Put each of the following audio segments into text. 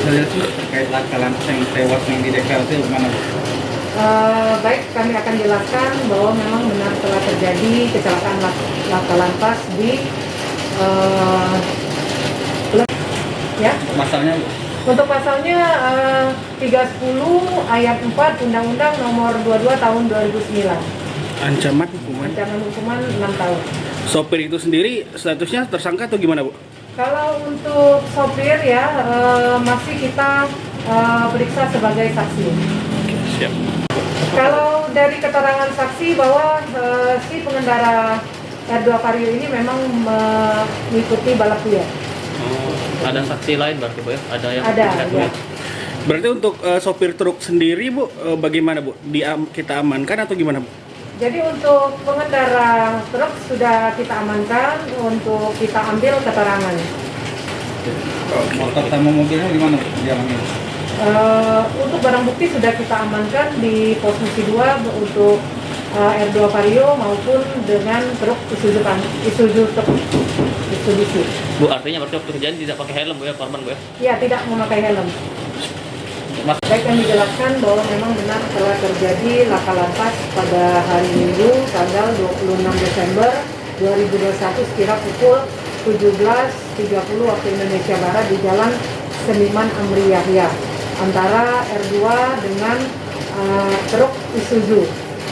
Saya sih terkait laka lantas yang tewas yang di DKL itu gimana? Baik, kami akan jelaskan bahwa memang benar telah terjadi kecelakaan laka lantas di ya. Pasalnya Untuk pasalnya 310 ayat 4 Undang-Undang Nomor 22 Tahun 2009. Ancaman hukuman. Ancaman hukuman 6 tahun. Sopir itu sendiri statusnya tersangka atau gimana, Bu? Kalau untuk sopir ya masih kita periksa sebagai saksi. Siap. Kalau dari keterangan saksi bahwa si pengendara R2 Vario ini memang mengikuti balap liar. Oh, ada saksi lain berarti, Bu ya? Ada yang Ada, melihat? ya. Berarti untuk sopir truk sendiri, Bu, bagaimana, Bu? Kita amankan atau gimana, Bu? Jadi untuk pengendara truk sudah kita amankan untuk kita ambil keterangan. motor sama mobilnya gimana jalannya? Untuk barang bukti sudah kita amankan di posisi 2 untuk R2 Vario maupun dengan truk Isuzu truk Mitsubishi. Bu, artinya berarti waktu kejadian tidak pakai helm, Bu ya, korban, Bu ya? Ya, tidak memakai helm. Mas, Baik, kami jelaskan bahwa memang benar telah terjadi laka lantas pada hari Minggu tanggal 26 Desember 2021 sekira pukul 17.30 waktu Indonesia Barat di Jalan Seniman Amri Yahya antara R2 dengan truk Isuzu,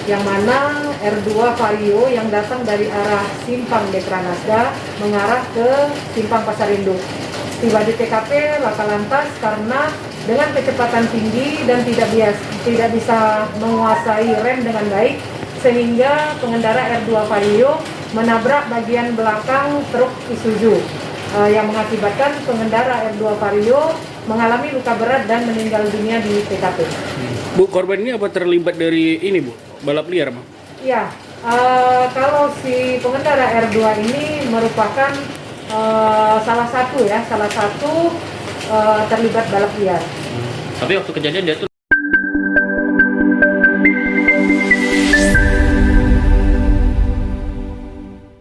yang mana R2 Vario yang datang dari arah Simpang Dekranasda mengarah ke Simpang Pasar Induk. Tiba di TKP laka lantas karena dengan kecepatan tinggi dan tidak bisa menguasai rem dengan baik, sehingga pengendara R2 Vario menabrak bagian belakang truk Isuzu yang mengakibatkan pengendara R2 Vario mengalami luka berat dan meninggal dunia di TKP. Bu, korban ini apa terlibat dari ini, Bu? Balap liar, Bu? Ya, kalau si pengendara R2 ini merupakan salah satu terlibat balap liar. tapi waktu kejadian dia tuh